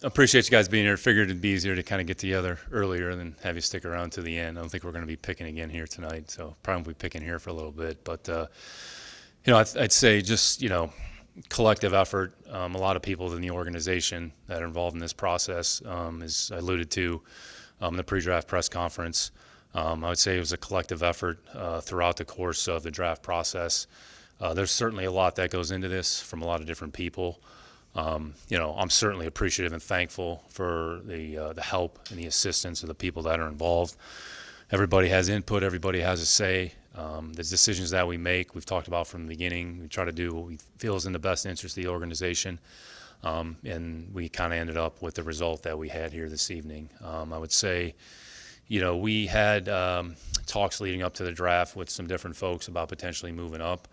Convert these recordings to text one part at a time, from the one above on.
Appreciate you guys being here. Figured it'd be easier to kind of get together earlier and then have you stick around to the end. I don't think we're going to be picking again here tonight, so probably picking here for a little bit. But I'd say just collective effort. A lot of people in the organization that are involved in this process, as I alluded to, the pre-draft press conference. I would say it was a collective effort throughout the course of the draft process. There's certainly a lot that goes into this from a lot of different people. I'm certainly appreciative and thankful for the help and the assistance of the people that are involved. Everybody has input. Everybody has a say. The decisions that we make, we've talked about from the beginning. We try to do what we feel is in the best interest of the organization. And we kind of ended up with the result that we had here this evening. I would say, we had talks leading up to the draft with some different folks about potentially moving up.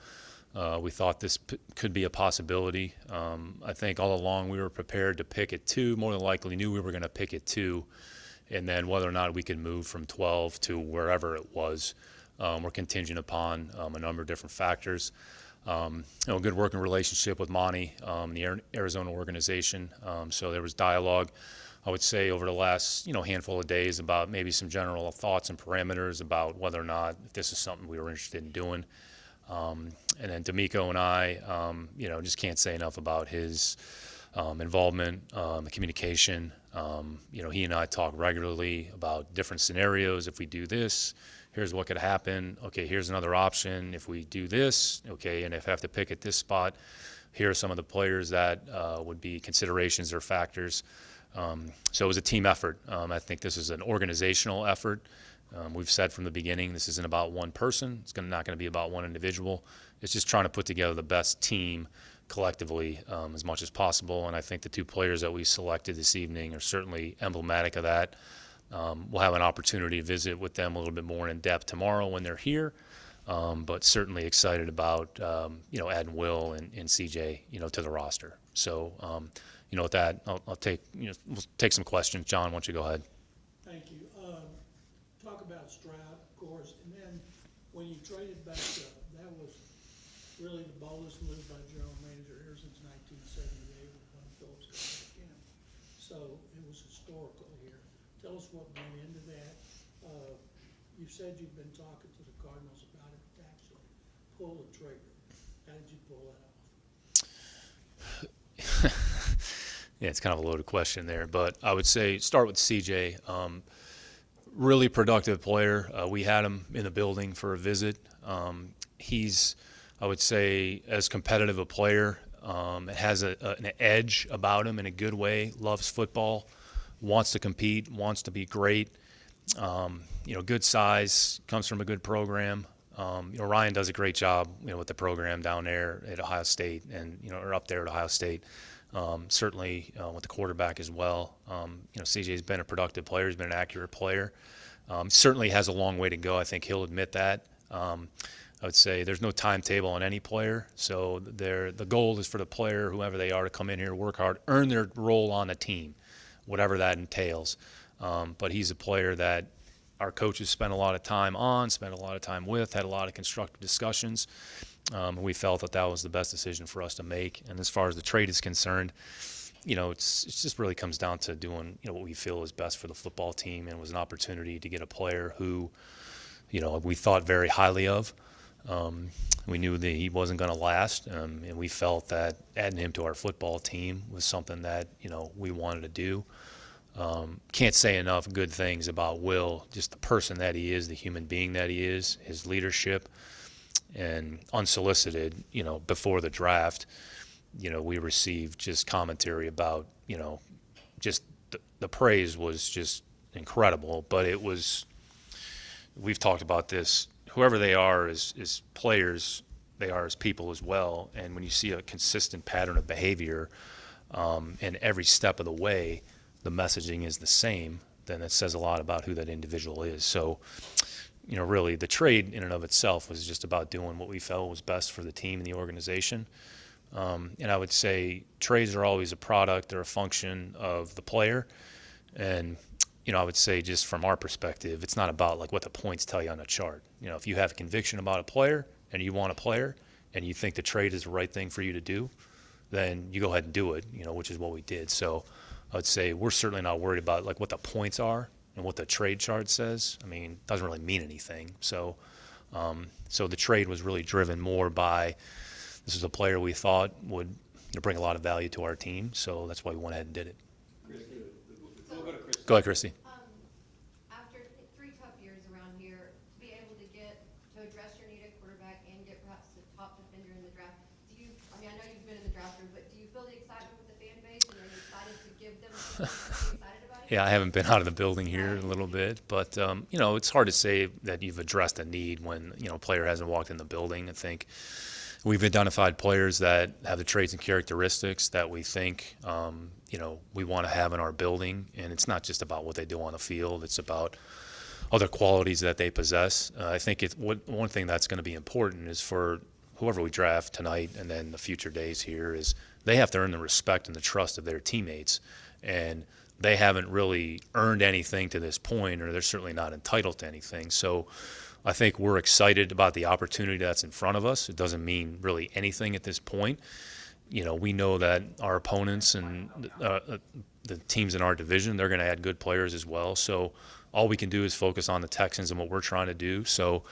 We thought this could be a possibility. I think all along we were prepared to pick at 2, more than likely knew we were going to pick at 2, and then whether or not we could move from 12 to wherever it was, we're contingent upon a number of different factors. Good working relationship with Monty, the Arizona organization, so there was dialogue, I would say, over the last handful of days about maybe some general thoughts and parameters about whether or not if this is something we were interested in doing. And then D'Amico and I, just can't say enough about his involvement, the communication. He and I talk regularly about different scenarios. If we do this, here's what could happen. Okay, here's another option. If we do this, okay, and if I have to pick at this spot, here are some of the players that would be considerations or factors. So it was a team effort. I think this is an organizational effort. We've said from the beginning this isn't about one person. It's not going to be about one individual. It's just trying to put together the best team collectively as much as possible. And I think the 2 players that we selected this evening are certainly emblematic of that. We'll have an opportunity to visit with them a little bit more in depth tomorrow when they're here. But certainly excited about adding Will and CJ to the roster. So with that, I'll take we'll take some questions. John, why don't you go ahead? Thank you. Talk about Stroud, of course, and then when you traded back up, that was really the boldest move by general manager here since 1978 when Phillips got back in. So it was historical here. Tell us what went into that. You said you've been talking to the Cardinals about it to actually pull the trigger. How did you pull that off? Yeah, it's kind of a loaded question there, but I would say start with CJ. Really productive player. We had him in the building for a visit. He's, I would say, as competitive a player. Has an edge about him in a good way. Loves football. Wants to compete. Wants to be great. Good size. Comes from a good program. Ryan does a great job, with the program down there at Ohio State and or up there at Ohio State. Certainly with the quarterback as well. CJ's been a productive player. He's been an accurate player. Certainly has a long way to go. I think he'll admit that. I would say there's no timetable on any player. So the goal is for the player, whoever they are, to come in here, work hard, earn their role on a team, whatever that entails. But he's a player that our coaches spent a lot of time on, spent a lot of time with, had a lot of constructive discussions. We felt that was the best decision for us to make. And as far as the trade is concerned, it just really comes down to doing what we feel is best for the football team, and it was an opportunity to get a player who we thought very highly of. We knew that he wasn't going to last, and we felt that adding him to our football team was something that we wanted to do. Can't say enough good things about Will, just the person that he is, the human being that he is, his leadership. And unsolicited, before the draft, we received just commentary about, just the praise was just incredible. But we've talked about this, whoever they are as players, they are as people as well. And when you see a consistent pattern of behavior and every step of the way, the messaging is the same, then it says a lot about who that individual is. So, really the trade in and of itself was just about doing what we felt was best for the team and the organization. And I would say trades are always a product or a function of the player. And, I would say just from our perspective, it's not about like what the points tell you on a chart. If you have conviction about a player and you want a player and you think the trade is the right thing for you to do, then you go ahead and do it, which is what we did. So I would say we're certainly not worried about like what the points are and what the trade chart says. I mean, it doesn't really mean anything. So so the trade was really driven more by this is a player we thought would bring a lot of value to our team. So that's why we went ahead and did it. We'll go to Chris. Go ahead, Christy. After three tough years around here, to be able to address your need at quarterback and get perhaps the top defender in the draft, I know you've been in the draft room, but do you feel the excitement with the fan base, and are you excited to give them something to be excited about? Yeah, I haven't been out of the building here in a little bit, but it's hard to say that you've addressed a need when a player hasn't walked in the building. I think we've identified players that have the traits and characteristics that we think we want to have in our building, and it's not just about what they do on the field; it's about other qualities that they possess. I think one thing that's going to be important is for whoever we draft tonight and then the future days here is they have to earn the respect and the trust of their teammates, and they haven't really earned anything to this point, or they're certainly not entitled to anything. So I think we're excited about the opportunity that's in front of us. It doesn't mean really anything at this point. We know that our opponents and the teams in our division, they're going to add good players as well. So all we can do is focus on the Texans and what we're trying to do. So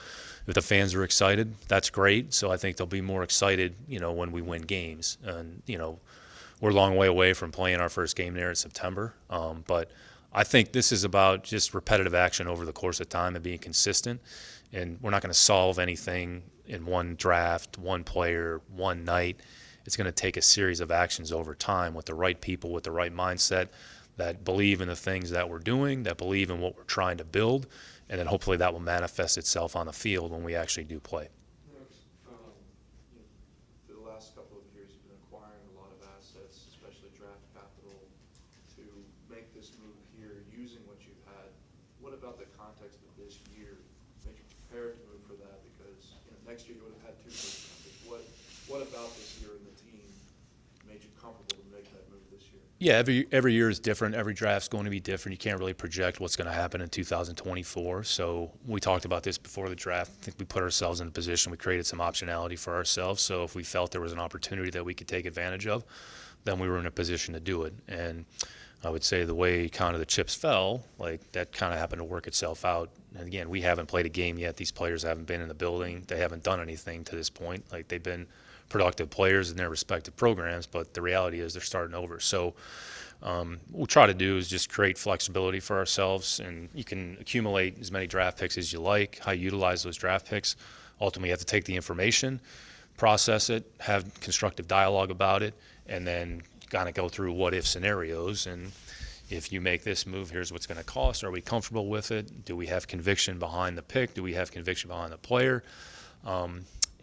if the fans are excited, that's great. So I think they'll be more excited, when we win games. And, we're a long way away from playing our first game there in September. But I think this is about just repetitive action over the course of time and being consistent. And we're not going to solve anything in one draft, one player, one night. It's going to take a series of actions over time with the right people, with the right mindset, that believe in the things that we're doing, that believe in what we're trying to build, and then hopefully that will manifest itself on the field when we actually do play. For the last couple of years, you've been acquiring a lot of assets, especially draft capital, to make this move here using what you've had. What about the context of this year made you prepared to move for that? Because next year you would have had two first rounders. What about this year in the team made you comfortable to make that move this year? Yeah, every year is different. Every draft's going to be different. You can't really project what's going to happen in 2024. So we talked about this before the draft. I think we put ourselves in a position. We created some optionality for ourselves. So if we felt there was an opportunity that we could take advantage of, then we were in a position to do it. And I would say the way kind of the chips fell, like that kind of happened to work itself out. And again, we haven't played a game yet. These players haven't been in the building. They haven't done anything to this point. Like they've been productive players in their respective programs, but the reality is they're starting over. So what we try to do is just create flexibility for ourselves, and you can accumulate as many draft picks as you like. How you utilize those draft picks, ultimately you have to take the information, process it, have constructive dialogue about it, and then kind of go through what-if scenarios. And if you make this move, here's what's going to cost. Are we comfortable with it? Do we have conviction behind the pick? Do we have conviction behind the player?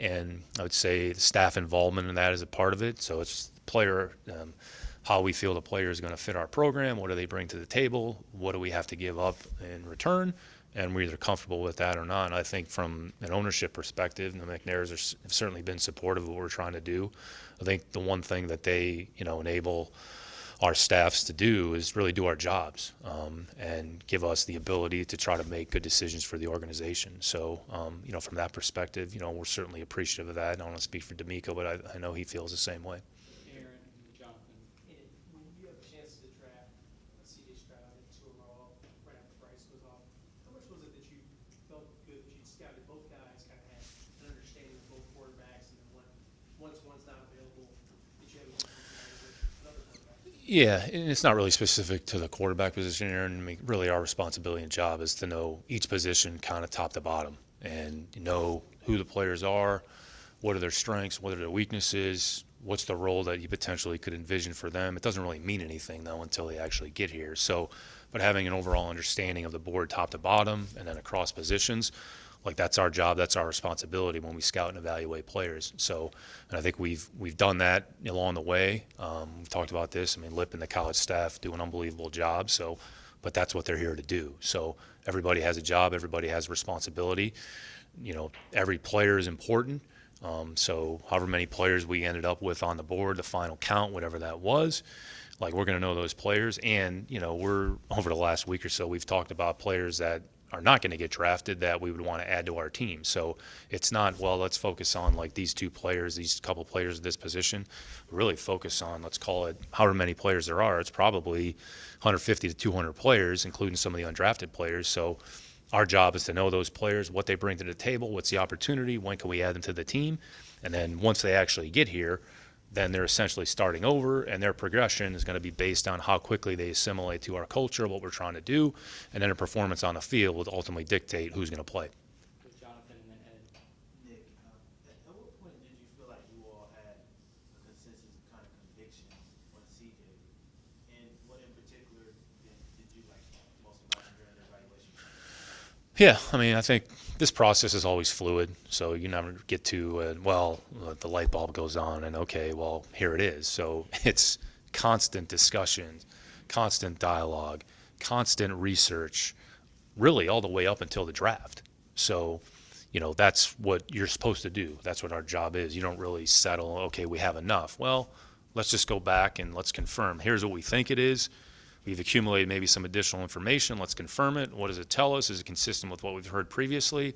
And I would say the staff involvement in that is a part of it. So it's the player, how we feel the player is going to fit our program. What do they bring to the table? What do we have to give up in return? And we're either comfortable with that or not. And I think from an ownership perspective, the McNairs have certainly been supportive of what we're trying to do. I think the one thing that they, enable our staffs to do is really do our jobs and give us the ability to try to make good decisions for the organization. So, from that perspective, we're certainly appreciative of that. I don't want to speak for D'Amico, but I know he feels the same way. Aaron and Jonathan, when you have a chance to draft C.J. Stroud and two overall right after Bryce goes off, how much was it that you felt good that you scouted both guys, kind of had an understanding of both quarterbacks, and then once one's not available, did you have a good with another quarterback? Yeah, and it's not really specific to the quarterback position, Aaron. I mean, really our responsibility and job is to know each position kind of top to bottom and know who the players are, what are their strengths, what are their weaknesses, what's the role that you potentially could envision for them. It doesn't really mean anything, though, until they actually get here. So, but having an overall understanding of the board top to bottom and then across positions, like that's our job, that's our responsibility when we scout and evaluate players. So, and I think we've done that along the way. We've talked about this. I mean, Lip and the college staff do an unbelievable job. So, but that's what they're here to do. So everybody has a job, everybody has a responsibility. Every player is important. So however many players we ended up with on the board, the final count, whatever that was, like we're going to know those players. And, we're over the last week or so, we've talked about players that are not going to get drafted that we would want to add to our team. So it's not, well, let's focus on like these two players, these couple players at this position. Really focus on, let's call it however many players there are. It's probably 150 to 200 players, including some of the undrafted players. So our job is to know those players, what they bring to the table, what's the opportunity, when can we add them to the team. And then once they actually get here, then they're essentially starting over, and their progression is going to be based on how quickly they assimilate to our culture, what we're trying to do, and then a performance on the field will ultimately dictate who's going to play. With Jonathan and then Ed. Nick, at what point did you feel like you all had a consensus of kind of convictions on CJ? And what in particular did you like most about him during the evaluation? Yeah, I mean, I think this process is always fluid, so you never get to, the light bulb goes on, and okay, well, here it is. So it's constant discussion, constant dialogue, constant research, really all the way up until the draft. So, that's what you're supposed to do. That's what our job is. You don't really settle, okay, we have enough. Well, let's just go back and let's confirm. Here's what we think it is. We've accumulated maybe some additional information. Let's confirm it. What does it tell us? Is it consistent with what we've heard previously?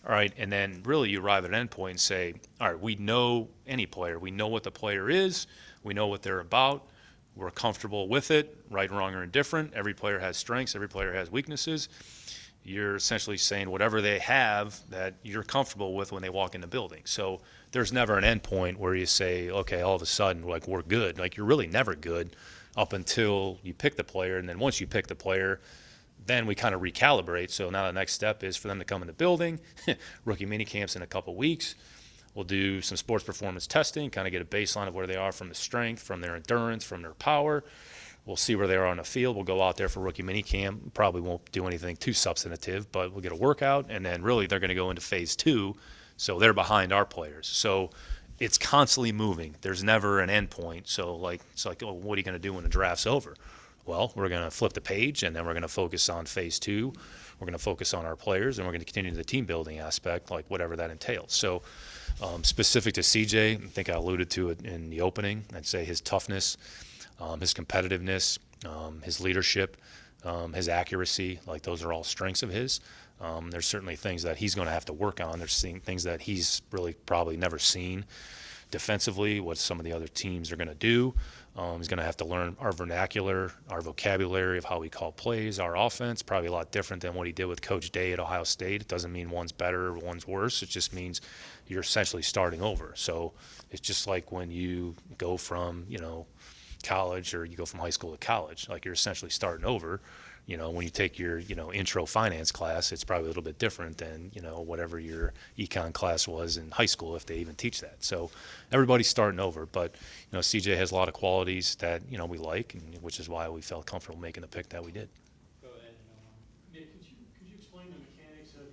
All right, and then really you arrive at an endpoint and say, all right, we know any player. We know what the player is. We know what they're about. We're comfortable with it, right, wrong, or indifferent. Every player has strengths. Every player has weaknesses. You're essentially saying whatever they have that you're comfortable with when they walk in the building. So there's never an endpoint where you say, okay, all of a sudden, like, we're good. Like, you're really never good up until you pick the player, and then once you pick the player, then we kind of recalibrate. So now the next step is for them to come in the building, rookie mini camps in a couple weeks. We'll do some sports performance testing, kind of get a baseline of where they are from the strength, from their endurance, from their power. We'll see where they are on the field. We'll go out there for rookie mini camp. Probably won't do anything too substantive, but we'll get a workout, and then really they're going to go into phase 2, so they're behind our players. So it's constantly moving. There's never an end point. So it's like, oh, what are you going to do when the draft's over? Well, we're going to flip the page, and then we're going to focus on phase 2. We're going to focus on our players, and we're going to continue the team building aspect, like whatever that entails. So specific to CJ, I think I alluded to it in the opening. I'd say his toughness, his competitiveness, his leadership, his accuracy, like those are all strengths of his. There's certainly things that he's going to have to work on. There's things that he's really probably never seen defensively, what some of the other teams are going to do. He's going to have to learn our vernacular, our vocabulary of how we call plays, our offense, probably a lot different than what he did with Coach Day at Ohio State. It doesn't mean one's better or one's worse. It just means you're essentially starting over. So it's just like when you go from, college, or you go from high school to college, like you're essentially starting over. When you take your, intro finance class, it's probably a little bit different than, whatever your econ class was in high school, if they even teach that. So everybody's starting over, but, CJ has a lot of qualities that, we like, and which is why we felt comfortable making the pick that we did. Go ahead. Nick, could you explain the mechanics of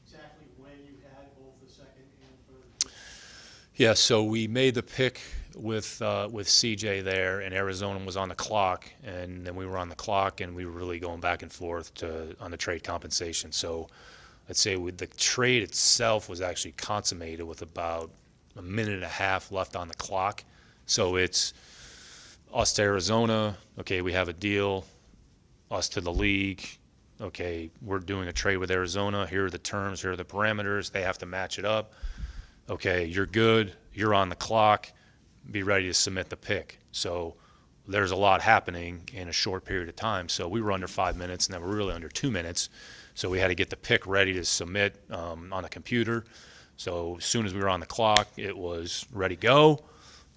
exactly when you had both the second and third? Yeah, so we made the pick with CJ there, and Arizona was on the clock, and then we were on the clock, and we were really going back and forth on the trade compensation. So I'd say the trade itself was actually consummated with about a minute and a half left on the clock. So it's us to Arizona, okay, we have a deal, us to the league, okay, we're doing a trade with Arizona, here are the terms, here are the parameters, they have to match it up. Okay, you're good, you're on the clock, be ready to submit the pick. So there's a lot happening in a short period of time. So we were under 5 minutes, and then we're really under 2 minutes. So we had to get the pick ready to submit on a computer. So as soon as we were on the clock, it was ready to go,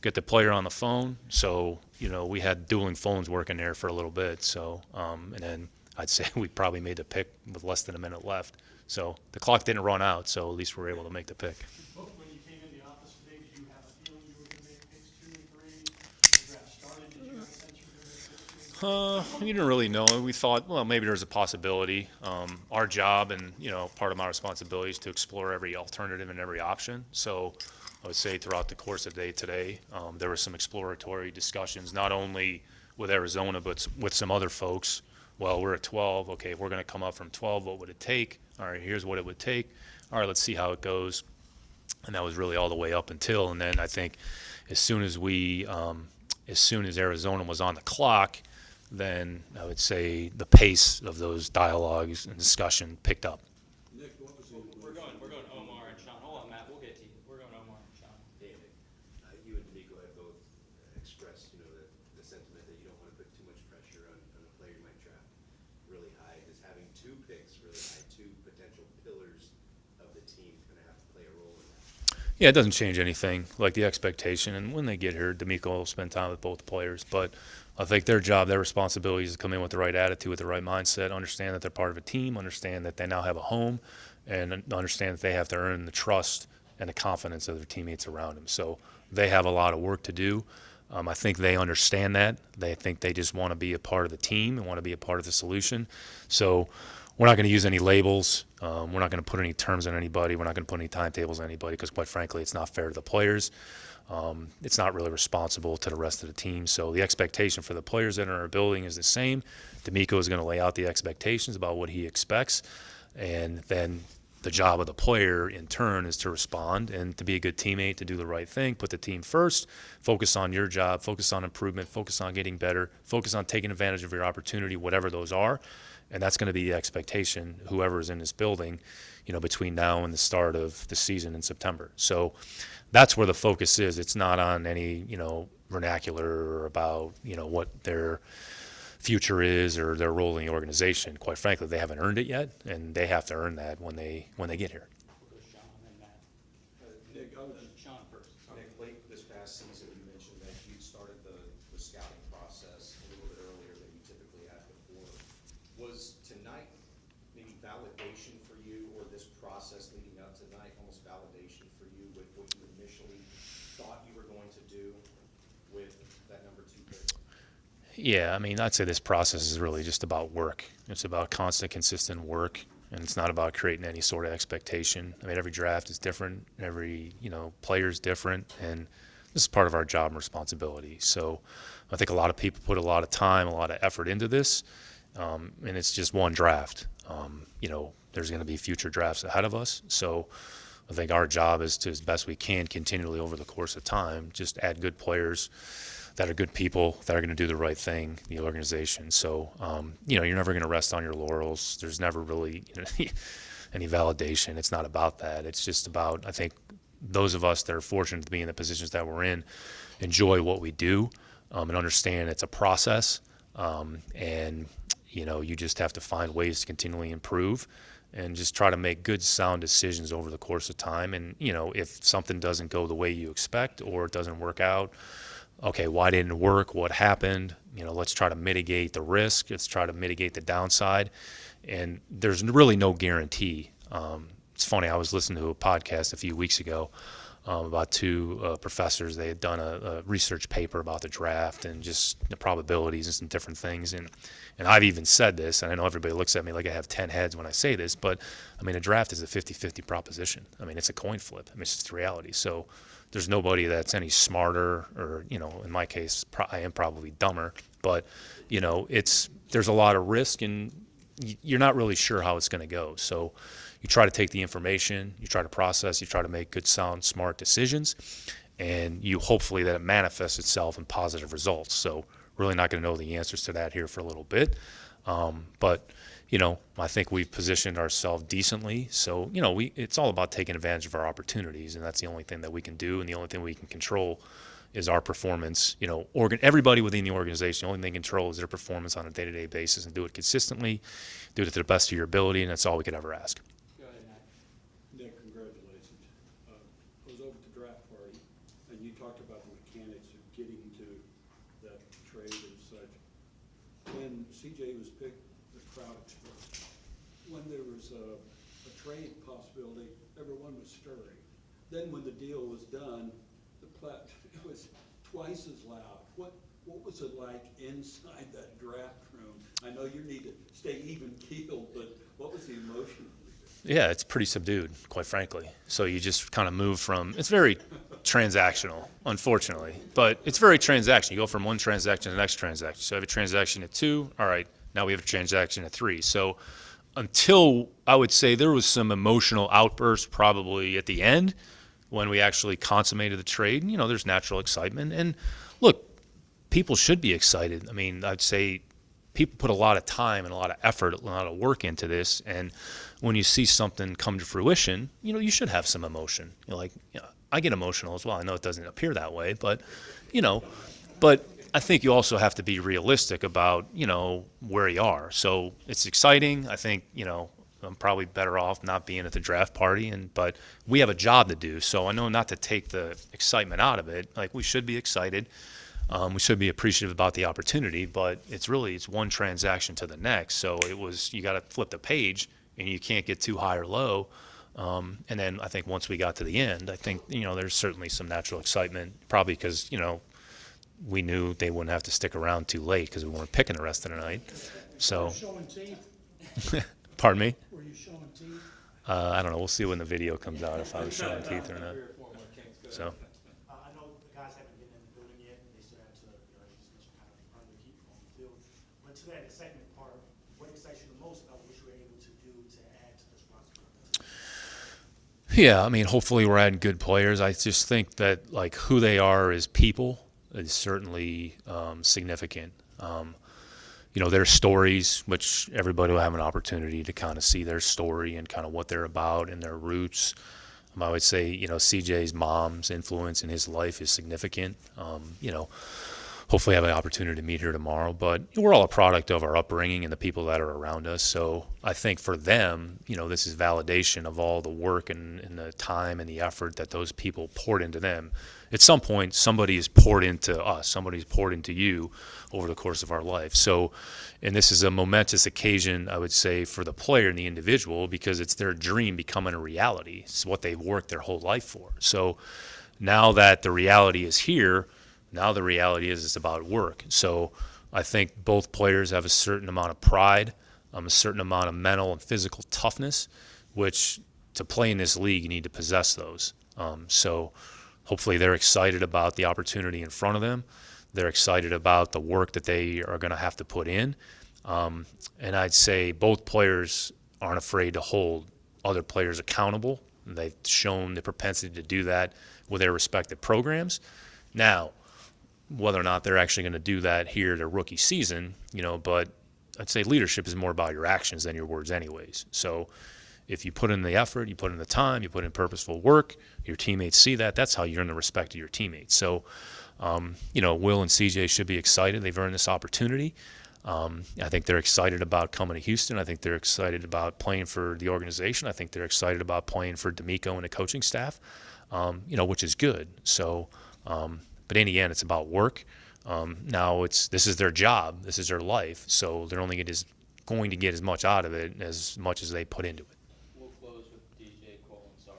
get the player on the phone. So, we had dueling phones working there for a little bit. So, and then I'd say we probably made the pick with less than a minute left. So the clock didn't run out, so at least we were able to make the pick. When you came in the office today, did you have a feeling you were going to make picks 2 and 3? When the draft started, did you have a sense you were going to make picks 2 and 3? We didn't really know. We thought, well, maybe there's a possibility. Our job and, part of my responsibility is to explore every alternative and every option. So I would say throughout the course of the day today, there were some exploratory discussions, not only with Arizona, but with some other folks. Well, we're at 12. Okay, if we're going to come up from 12, what would it take? All right, here's what it would take. All right, let's see how it goes. And that was really all the way up until. And then I think as soon as Arizona was on the clock, then I would say the pace of those dialogues and discussion picked up. Nick, what was the We're going Omar and Sean. Hold on, Matt, we'll get to you. We're going Omar and Sean. David, you and D'Amico have both expressed, the sentiment that you don't want to put too much pressure on a player you might draft really high. Is having 2 picks really high, 2 potential pillars of the team going to have to play a role in that? Yeah, it doesn't change anything, like the expectation. And when they get here, D'Amico will spend time with both players. But I think their job, their responsibility is to come in with the right attitude, with the right mindset, understand that they're part of a team, understand that they now have a home, and understand that they have to earn the trust and the confidence of their teammates around them. So they have a lot of work to do. I think they understand that. They think they just want to be a part of the team and want to be a part of the solution. So we're not going to use any labels. We're not going to put any terms on anybody. We're not going to put any timetables on anybody because, quite frankly, it's not fair to the players. It's not really responsible to the rest of the team. So the expectation for the players that are in our building is the same. D'Amico is going to lay out the expectations about what he expects. And then the job of the player, in turn, is to respond and to be a good teammate, to do the right thing, put the team first, focus on your job, focus on improvement, focus on getting better, focus on taking advantage of your opportunity, whatever those are. And that's going to be the expectation, whoever is in this building, between now and the start of the season in September. So that's where the focus is. It's not on any, vernacular or about, what their future is or their role in the organization. Quite frankly, they haven't earned it yet, and they have to earn that when they get here. We'll go Sean and Matt. Nick, I was- Sean first. Nick, late this past season, you mentioned that you'd started the scouting process a little bit earlier than you typically have before. Was tonight maybe validation for you, or this process leading up to tonight almost validation for you with what you initially thought you were going to do with that number 2 pick? Yeah, I'd say this process is really just about work. It's about constant, consistent work, and it's not about creating any sort of expectation. Every draft is different. Every, player is different, and this is part of our job and responsibility. So I think a lot of people put a lot of time, a lot of effort into this, and it's just one draft. There's going to be future drafts ahead of us. So I think our job is to, as best we can, continually over the course of time, just add good players that are good people that are going to do the right thing, the organization. So, you're never going to rest on your laurels. There's never really any validation. It's not about that. It's just about, I think, those of us that are fortunate to be in the positions that we're in enjoy what we do and understand it's a process. And, you just have to find ways to continually improve and just try to make good, sound decisions over the course of time. And, if something doesn't go the way you expect or it doesn't work out, okay, why didn't it work? What happened? Let's try to mitigate the risk. Let's try to mitigate the downside. And there's really no guarantee. It's funny, I was listening to a podcast a few weeks ago about 2 professors. They had done a research paper about the draft and just the probabilities and some different things. And I've even said this, and I know everybody looks at me like I have 10 heads when I say this, but, a draft is a 50-50 proposition. It's a coin flip. It's just reality. So there's nobody that's any smarter or, in my case, I am probably dumber. But, there's a lot of risk, and you're not really sure how it's going to go. So you try to take the information, you try to process, you try to make good, sound, smart decisions, and you hopefully that it manifests itself in positive results. So really not going to know the answers to that here for a little bit. But, I think we've positioned ourselves decently. So, it's all about taking advantage of our opportunities, and that's the only thing that we can do, and the only thing we can control is our performance. Everybody within the organization, the only thing they control is their performance on a day-to-day basis, and do it consistently, do it to the best of your ability, and that's all we could ever ask. Go ahead, Matt. Nick, congratulations. I was over at the draft party, and you talked about the mechanics of getting to that trade and such. When C.J. was picked, the crowd exploded. When there was a trade possibility, everyone was stirring. Then when the deal was done, it was twice as loud. What was it like inside that draft room? I know you need to stay even keeled, but what was the emotion? Yeah, it's pretty subdued, quite frankly. So you just kind of move from, it's very transactional, unfortunately, but it's very transactional. You go from one transaction to the next transaction. So I have a transaction at 2, all right, now we have a transaction at 3. So until, I would say, there was some emotional outburst probably at the end when we actually consummated the trade. There's natural excitement. And look, people should be excited. I'd say people put a lot of time and a lot of effort, a lot of work into this, and when you see something come to fruition, you should have some emotion. I get emotional as well. I know it doesn't appear that way, but but I think you also have to be realistic about where you are. So it's exciting. I think I'm probably better off not being at the draft party, but we have a job to do. So I know not to take the excitement out of it. Like, we should be excited. We should be appreciative about the opportunity, but it's one transaction to the next. So you got to flip the page, and you can't get too high or low. And then I think once we got to the end, I think there's certainly some natural excitement, probably because we knew they wouldn't have to stick around too late because we weren't picking the rest of the night. So, Showing teeth? pardon me. Were you showing teeth? I don't know. We'll see when the video comes out if I was showing teeth or not. So. I know the guys haven't been in the building yet, and they still have to, just kind of earn their keep on the field. But to that excitement part, what excites you the most about what you were able to do to add to this roster? Yeah, I mean, hopefully we're adding good players. I just think that who they are as people is certainly significant. Their stories, which everybody will have an opportunity to kind of see their story and kind of what they're about and their roots. I would say, CJ's mom's influence in his life is significant. Hopefully I have an opportunity to meet her tomorrow. But we're all a product of our upbringing and the people that are around us. So I think for them, this is validation of all the work and the time and the effort that those people poured into them. At some point, somebody is poured into us. Somebody's poured into you over the course of our life. So, and this is a momentous occasion, I would say, for the player and the individual, because it's their dream becoming a reality. It's what they've worked their whole life for. So now that the reality is here, now the reality is it's about work. So I think both players have a certain amount of pride, a certain amount of mental and physical toughness, which to play in this league, you need to possess those. So hopefully they're excited about the opportunity in front of them. They're excited about the work that they are going to have to put in. And I'd say both players aren't afraid to hold other players accountable. They've shown the propensity to do that with their respective programs. Now, whether or not they're actually going to do that here their rookie season, but I'd say leadership is more about your actions than your words anyways. So if you put in the effort, you put in the time, you put in purposeful work, your teammates see that, that's how you earn the respect of your teammates. So, Will and CJ should be excited. They've earned this opportunity. I think they're excited about coming to Houston. I think they're excited about playing for the organization. I think they're excited about playing for D'Amico and the coaching staff, which is good. So, but in the end, it's about work. Now this is their job. This is their life. So they're only going to get as much out of it as much as they put into it. We'll close with DJ, Cole, and Sarge.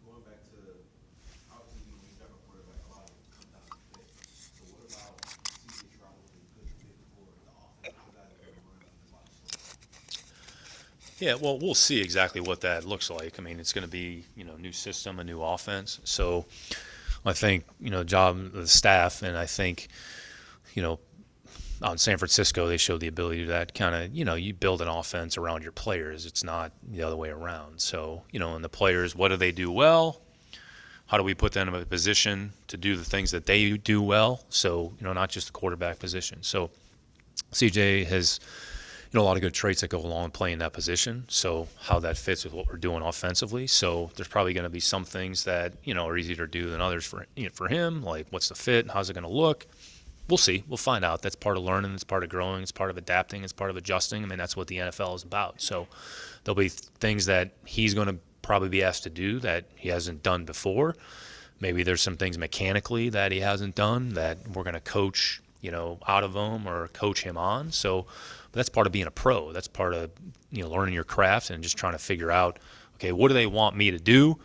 Going back to, obviously, when you talk about quarterback, a lot of it comes down to fit. So what about C.J. Stroud was a good fit for the offense? For that, they're going to run a lot of slow. Yeah, well, we'll see exactly what that looks like. I mean, it's going to be, new system, a new offense. So I think, job of the staff, and I think, out in San Francisco, they showed the ability to do that kind of, you build an offense around your players. It's not the other way around. So, and the players, what do they do well? How do we put them in a position to do the things that they do well? So, not just the quarterback position. So CJ has, a lot of good traits that go along with playing that position. So how that fits with what we're doing offensively. So there's probably going to be some things that, are easier to do than others for him. Like, what's the fit? How's it going to look? We'll see. We'll find out. That's part of learning. It's part of growing. It's part of adapting. It's part of adjusting. I mean, that's what the NFL is about. So there'll be things that he's going to probably be asked to do that he hasn't done before. Maybe there's some things mechanically that he hasn't done that we're going to coach, out of him or coach him on. So that's part of being a pro. That's part of, learning your craft and just trying to figure out, okay, what do they want me to do?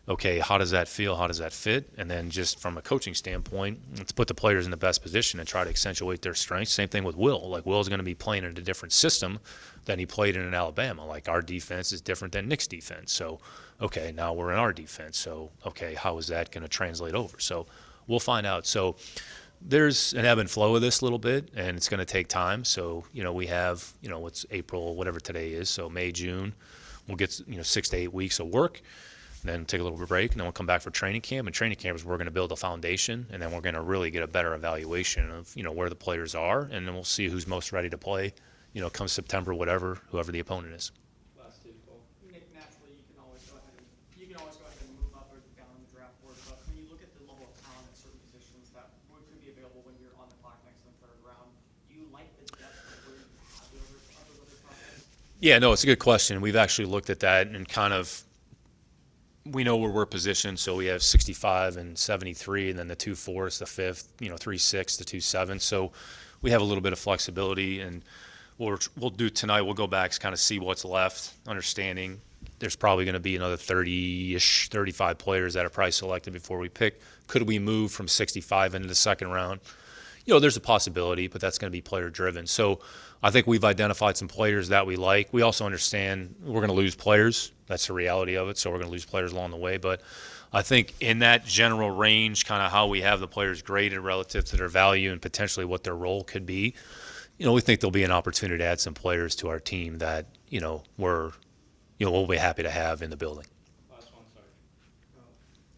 Okay, how does that feel? How does that fit? And then just from a coaching standpoint, let's put the players in the best position and try to accentuate their strengths. Same thing with Will. Like, Will's going to be playing in a different system than he played in Alabama. Like, our defense is different than Nick's defense. So, okay, now we're in our defense. So, okay, how is that going to translate over? So we'll find out. So there's an ebb and flow of this a little bit, and it's going to take time. So, we have, it's April, whatever today is. So May, June, we'll get, 6 to 8 weeks of work. then take a little break, and then we'll come back for training camp. And training camp is where we're going to build a foundation, and then we're going to really get a better evaluation of, where the players are, and then we'll see who's most ready to play, come September, whoever the opponent is. Last two, Cole. Nick, naturally, you can always go ahead and move up or down the draft board, but when you look at the level of talent at certain positions that could be available when you're on the clock next in the third round, do you like the depth of where you have the other prospects? Yeah, no, it's a good question. We've actually looked at that and we know where we're positioned. So we have 65 and 73, and then the 2-4 is the fifth, 3-6, the 2-7. So we have a little bit of flexibility, and what we'll do tonight, we'll go back, kind of see what's left, understanding there's probably going to be another 30-ish, 35 players that are probably selected before we pick. Could we move from 65 into the second round? There's a possibility, but that's going to be player driven. So I think we've identified some players that we like. We also understand we're going to lose players. That's the reality of it. So we're going to lose players along the way. But I think in that general range, kind of how we have the players graded relative to their value and potentially what their role could be, we think there'll be an opportunity to add some players to our team that, we'll be happy to have in the building. Last one, sorry.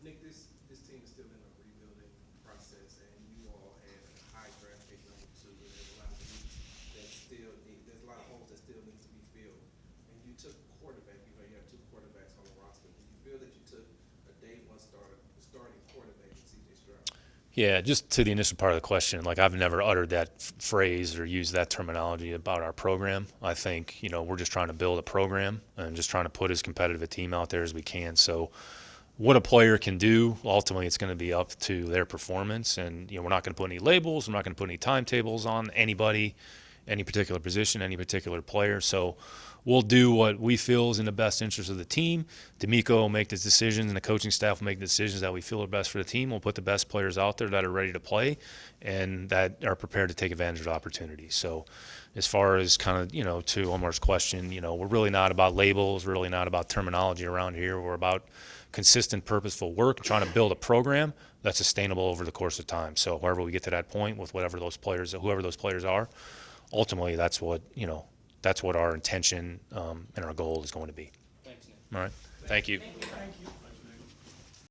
Nick, this team is still in a rebuilding process, and you all had a high draft pick number 2, and there's a lot of needs there's a lot of holes that still needs to be filled. And you took quarterback, you have 2 quarterbacks on the roster. Do you feel that you took a day one starting quarterback in C.J. Stroud? Yeah, just to the initial part of the question, I've never uttered that phrase or used that terminology about our program. I think, we're just trying to build a program and just trying to put as competitive a team out there as we can. So what a player can do, ultimately it's going to be up to their performance. And, we're not going to put any labels. We're not going to put any timetables on anybody, any particular position, any particular player. So we'll do what we feel is in the best interest of the team. D'Amico will make the decisions, and the coaching staff will make the decisions that we feel are best for the team. We'll put the best players out there that are ready to play and that are prepared to take advantage of opportunities. So as far as to Omar's question, we're really not about labels, we're really not about terminology around here. We're about consistent, purposeful work, trying to build a program that's sustainable over the course of time. So however we get to that point with whoever those players are, ultimately that's what our intention and our goal is going to be. Thanks, Nick. All right. Thank you. Thank you.